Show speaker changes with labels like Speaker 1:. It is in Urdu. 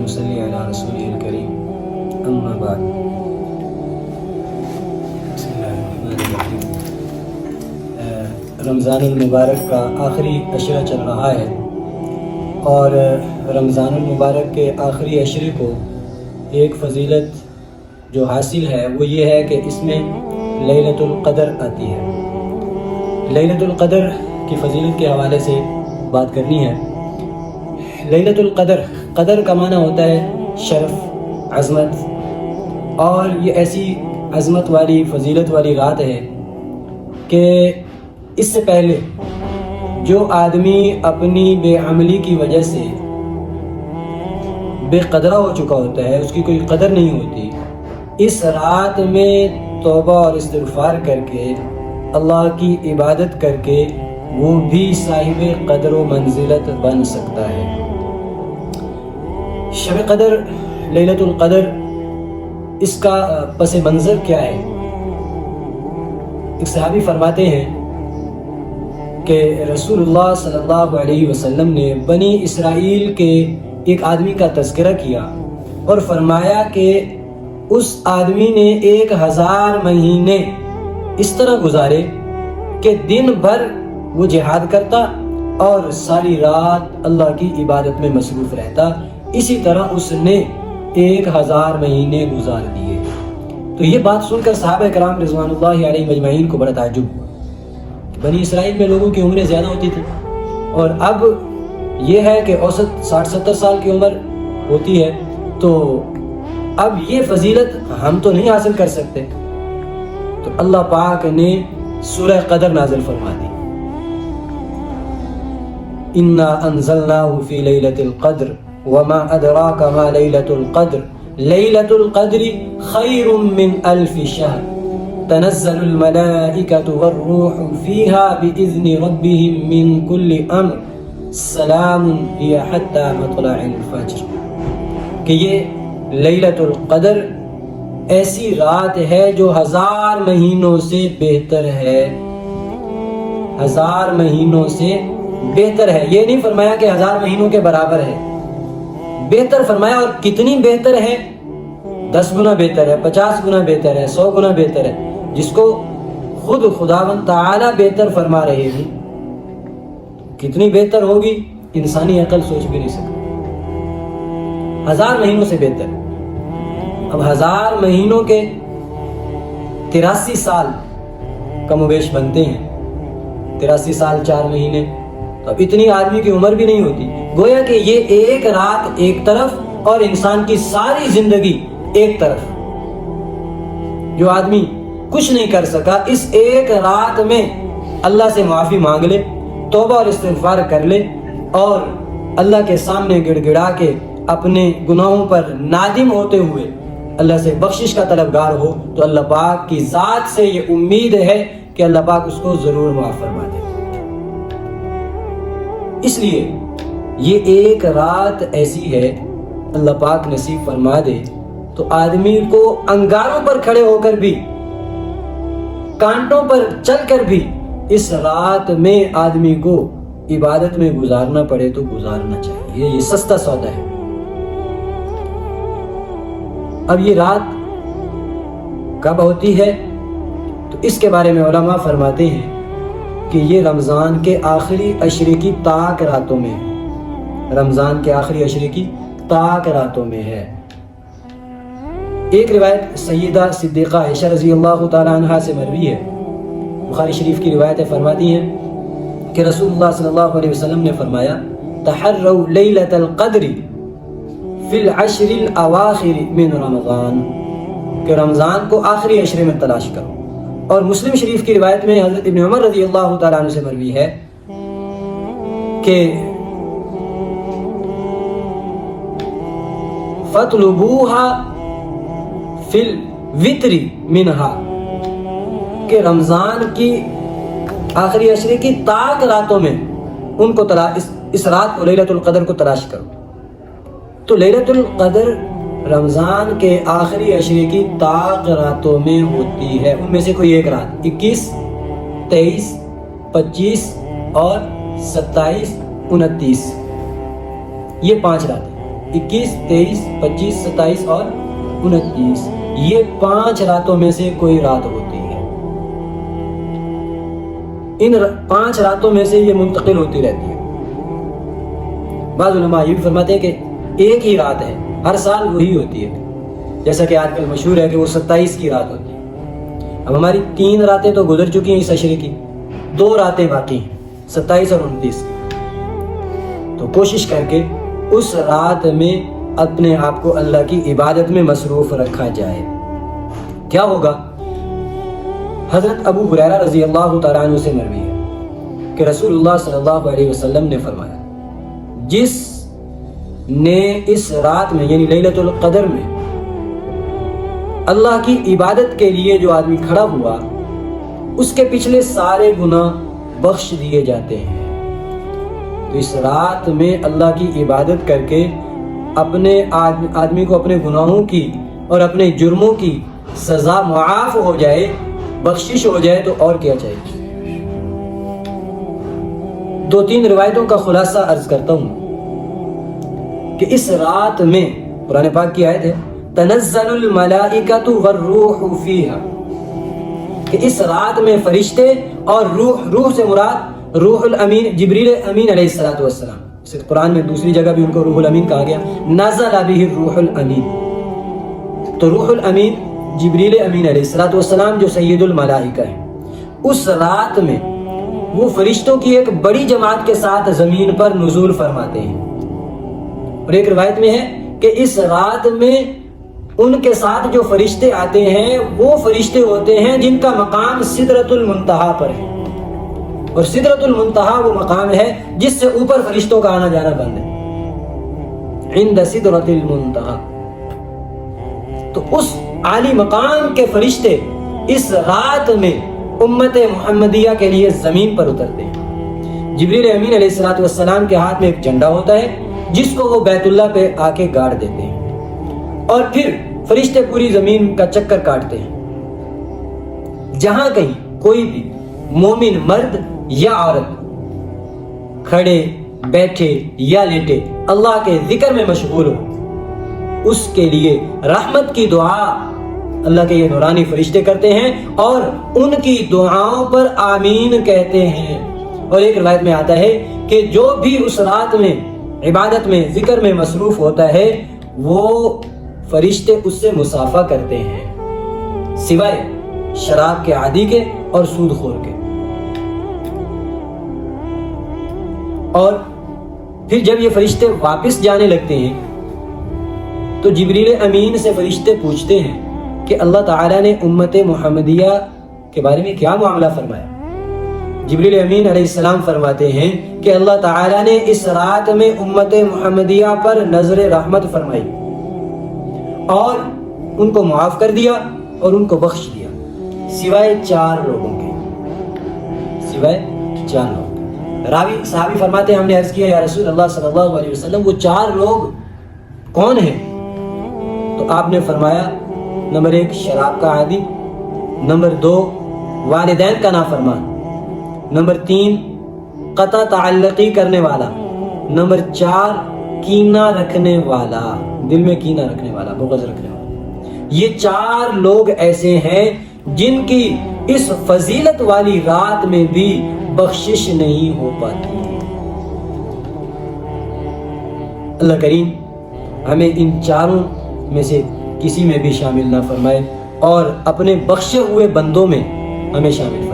Speaker 1: اللہم صلی علی رسول الکریم اما بعد بسم اللہ الرحمن الرحیم۔ رمضان المبارک کا آخری عشرہ چل رہا ہے اور رمضان المبارک کے آخری عشرے کو ایک فضیلت جو حاصل ہے وہ یہ ہے کہ اس میں لیلۃ القدر آتی ہے۔ لیلۃ القدر کی فضیلت کے حوالے سے بات کرنی ہے۔ لیلۃ القدر، قدر کا معنی ہوتا ہے شرف، عظمت، اور یہ ایسی عظمت والی فضیلت والی رات ہے کہ اس سے پہلے جو آدمی اپنی بے عملی کی وجہ سے بے قدرہ ہو چکا ہوتا ہے، اس کی کوئی قدر نہیں ہوتی، اس رات میں توبہ اور استغفار کر کے اللہ کی عبادت کر کے وہ بھی صاحب قدر و منزلت بن سکتا ہے۔ شب قدر، لیلۃ القدر، اس کا پس منظر کیا ہے؟ ایک صحابی فرماتے ہیں کہ رسول اللہ صلی اللہ علیہ وسلم نے بنی اسرائیل کے ایک آدمی کا تذکرہ کیا اور فرمایا کہ اس آدمی نے 1000 مہینے اس طرح گزارے کہ دن بھر وہ جہاد کرتا اور ساری رات اللہ کی عبادت میں مصروف رہتا۔ اسی طرح اس نے 1000 مہینے گزار دیے۔ تو یہ بات سن کر صحابہ کرام رضوان اللہ علیہ مجمعین کو بڑا تعجب ہوا۔ بنی اسرائیل میں لوگوں کی عمریں زیادہ ہوتی تھی اور اب یہ ہے کہ اوسط 60-70 سال کی عمر ہوتی ہے، تو اب یہ فضیلت ہم تو نہیں حاصل کر سکتے، تو اللہ پاک نے سورہ قدر نازل فرما دی۔ انا انزلناہ فی لیلۃ القدر وما ادراک ما لیلۃ القدر لیلۃ القدر خیر من 1000 شہر تنزل الملائکۃ والروح فیہا باذن ربہم من کل امر سلام ہی حتی مطلع الفجر، کہ یہ لیلۃ القدر ایسی رات ہے جو 1000 مہینوں سے بہتر ہے۔ 1000 مہینوں سے بہتر ہے، یہ نہیں فرمایا کہ 1000 مہینوں کے برابر ہے، بہتر فرمایا۔ اور کتنی بہتر ہے؟ 10 گنا بہتر ہے، 50 گنا بہتر ہے، 100 گنا بہتر ہے، جس کو خود خداوند تعالی بہتر فرما رہے ہیں۔ کتنی بہتر ہوگی انسانی عقل سوچ بھی نہیں سکتی۔ 1000 مہینوں سے بہتر۔ اب 1000 مہینوں کے 83 سال کم و بیش بنتے ہیں، 83 سال 4 مہینے، تو اب اتنی آدمی کی عمر بھی نہیں ہوتی۔ گویا کہ یہ ایک رات ایک طرف اور انسان کی ساری زندگی ایک طرف۔ جو آدمی کچھ نہیں کر سکا اس ایک رات میں اللہ سے معافی مانگ لے، توبہ اور استغفار کر لے اور اللہ کے سامنے گڑ گڑا کے اپنے گناہوں پر نادم ہوتے ہوئے اللہ سے بخشش کا طلبگار ہو، تو اللہ پاک کی ذات سے یہ امید ہے کہ اللہ پاک اس کو ضرور معاف فرما دے۔ اس لیے یہ ایک رات ایسی ہے، اللہ پاک نصیب فرما دے تو آدمی کو انگاروں پر کھڑے ہو کر بھی، کانٹوں پر چل کر بھی اس رات میں آدمی کو عبادت میں گزارنا پڑے تو گزارنا چاہیے۔ یہ سستا سودا ہے۔ اب یہ رات کب ہوتی ہے تو اس کے بارے میں علماء فرماتے ہیں کہ یہ رمضان کے آخری عشرے کی طاق راتوں میں ہے۔ رمضان کے آخری عشرے کی طاق راتوں میں ہے۔ ایک روایت سیدہ صدیقہ عائشہ رضی اللہ تعالی عنہا سے مروی ہے، بخاری شریف کی روایتیں فرماتی ہیں کہ رسول اللہ صلی اللہ علیہ وسلم نے فرمایا تحروا لیلۃ القدر فی العشر الاواخر من رمضان، کہ رمضان کو آخری عشرے میں تلاش کرو۔ اور مسلم شریف کی روایت میں حضرت ابن عمر رضی اللہ تعالیٰ عنہ سے مروی ہے کہ فَاطْلُبُوهَا فِي الْوِتْرِ مِنْهَا، کہ رمضان کی آخری عشرے کی طاق راتوں میں ان کو اس رات کو لیلۃ القدر کو تلاش کرو۔ تو لیلۃ القدر رمضان کے آخری عشرے کی طاق راتوں میں ہوتی ہے۔ ان میں سے کوئی ایک رات 21، 23، 25 اور 27، 29، یہ 5 راتیں 21, 23, 25, 27 اور 29 یہ 5 راتوں میں سے کوئی رات ہوتی ہے. ان 5 راتوں میں سے یہ منتقل ہوتی رہتی ہے. بعض علماء یہ بھی فرماتے ہیں کہ ایک ہی رات ہے، ہر سال وہی ہوتی ہے، جیسا کہ آج کل مشہور ہے کہ وہ 27 کی رات ہوتی ہے. اب ہماری 3 راتیں تو گزر چکی ہیں اس عشرے کی، 2 راتیں باقی ہیں، 27 اور 29 کی. تو کوشش کر کے اس رات میں اپنے آپ کو اللہ کی عبادت میں مصروف رکھا جائے. کیا ہوگا؟ حضرت ابو ہریرہ رضی اللہ تعالیٰ عنہ سے مروی ہے کہ رسول اللہ صلی اللہ علیہ وسلم نے فرمایا جس نے اس رات میں یعنی لیلۃ القدر میں اللہ کی عبادت کے لیے جو آدمی کھڑا ہوا اس کے پچھلے سارے گناہ بخش دیے جاتے ہیں. تو اس رات میں اللہ کی عبادت کر کے اپنے آدمی کو اپنے گناہوں کی اور اپنے جرموں کی سزا معاف ہو جائے، بخشش ہو جائے، تو اور کیا چاہیے. 2-3 روایتوں کا خلاصہ عرض کرتا ہوں کہ اس رات میں قرآن پاک کی آیت ہے تنزل الملائکۃ والروح فیہا، کہ اس رات میں فرشتے اور روح سے مراد روح الامین جبریل امین علیہ الصلوۃ والسلام. اس قرآن میں دوسری جگہ بھی ان کو روح الامین کہا گیا، نزل بہ الروح الامین. تو روح الامین جبریل امین علیہ الصلوۃ والسلام جو سید الملائکہ ہیں، اس رات میں وہ فرشتوں کی ایک بڑی جماعت کے ساتھ زمین پر نزول فرماتے ہیں. اور ایک روایت میں ہے کہ اس رات میں ان کے ساتھ جو فرشتے آتے ہیں وہ فرشتے ہوتے ہیں جن کا مقام سدرۃ المنتہا پر ہے. اور سدرۃ المنتہا وہ مقام ہے جس سے اوپر فرشتوں کا آنا جانا بند ہے، عند سدرۃ المنتہا. تو اس عالی مقام کے فرشتے اس رات میں امت محمدیہ کے لیے زمین پر اترتے ہیں. جبریل امین علیہ الصلوۃ والسلام کے ہاتھ میں ایک جھنڈا ہوتا ہے جس کو وہ بیت اللہ پہ آ کے گاڑ دیتے ہیں، اور پھر فرشتے پوری زمین کا چکر کاٹتے ہیں. جہاں کہیں کوئی بھی مومن مرد یا عورت کھڑے بیٹھے یا لیٹے اللہ کے ذکر میں مشغول ہو، اس کے لیے رحمت کی دعا اللہ کے یہ نورانی فرشتے کرتے ہیں اور ان کی دعاؤں پر آمین کہتے ہیں. اور ایک روایت میں آتا ہے کہ جو بھی اس رات میں عبادت میں ذکر میں مصروف ہوتا ہے وہ فرشتے اس سے مصافحہ کرتے ہیں، سوائے شراب کے عادی کے اور سود خور کے. اور پھر جب یہ فرشتے واپس جانے لگتے ہیں تو جبریل امین سے فرشتے پوچھتے ہیں کہ اللہ تعالیٰ نے امت محمدیہ کے بارے میں کیا معاملہ فرمایا. جبریل امین علیہ السلام فرماتے ہیں کہ اللہ تعالیٰ نے اس رات میں امت محمدیہ پر نظر رحمت فرمائی اور ان کو معاف کر دیا اور ان کو بخش دیا، سوائے 4 لوگوں کے. راوی صحابی فرماتے ہیں ہم نے عرض کیا یا رسول اللہ صلی اللہ علیہ وسلم وہ 4 لوگ کون ہیں؟ تو آپ نے فرمایا نمبر 1 شراب کا عادی، نمبر 2 والدین کا نافرمان، نمبر 3 قطع تعلقی کرنے والا، نمبر 4 کینہ رکھنے والا، دل میں کینہ رکھنے والا، بغض رکھنے والا. یہ 4 لوگ ایسے ہیں جن کی اس فضیلت والی رات میں بھی بخشش نہیں ہو پاتی. اللہ کریم ہمیں ان 4 میں سے کسی میں بھی شامل نہ فرمائے اور اپنے بخشے ہوئے بندوں میں ہمیں شامل فرمائے.